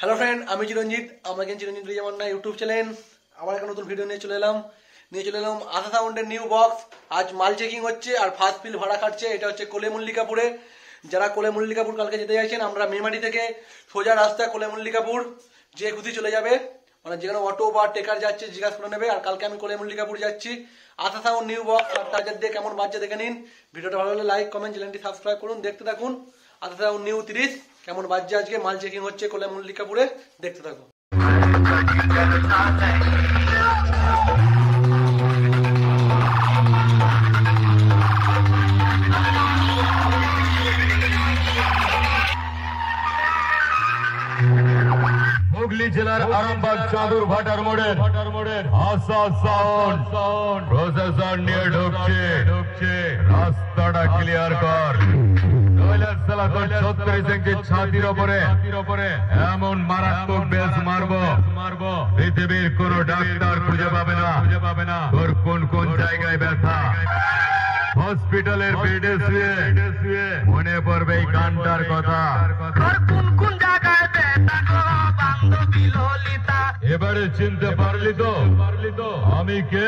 Hello friend, আমি চিরঞ্জিত। আমার চিরঞ্জিত রিজামান্না YouTube channel আবার একটা নতুন ভিডিও নিয়ে চলে এলাম আশা সাউন্ডের নিউ বক্স। আজ মাল চেকিং হচ্ছে আর ফার্স্ট ফিল ভাড়া কাটছে। এটা হচ্ছে কোলে মল্লিকাপুরে। যারা কোলে মল্লিকাপুর কালকে যেতে চাইছেন, আমরা মেমারি থেকে সোজা রাস্তা কোলে মল্লিকাপুর, যে খুশি চলে যাবে, মানে যেখানে অটো বা টেকার যাচ্ছে জিজ্ঞাসা করে নেবে। আর কালকে আমি কোলে মল্লিকাপুর যাচ্ছি। আশা সাউন্ড নিউ বক্স আর টার্জার দিয়ে কেমন বাজছে দেখে নিন। ভিডিওটা ভালো লাগলে লাইক কমেন্ট, চ্যানেলটি সাবস্ক্রাইব করুন, দেখতে থাকুন। আশা সাউন্ড নিউ 30 কেমন বাজছে আজকে। মাল চেকিং হচ্ছে কোলে মল্লিকাপুরে, দেখতে থাকুন। হুগলি জেলার আরামবাগ চাদুর ভাটার মোড়ের আশা সাউন্ড প্রসেসর নিয়ে ঢুকছে। রাস্তাটা ক্লিয়ার কর, নইলে শালা তোর 36 ইঞ্চি ছাতির ওপরে এমন মারাত্মক বেস মারবো পৃথিবীর কোন ডাক্তার খুঁজে পাবে না তোর কোন জায়গায় ব্যথা। হসপিটালের বেডে শুয়ে মনে পড়বে এই গানটার কথা। কোন জায়গায় ব্যথা গো বান্ধবী ললিতা। এবারে চিনতে পারলি তো আমি কে?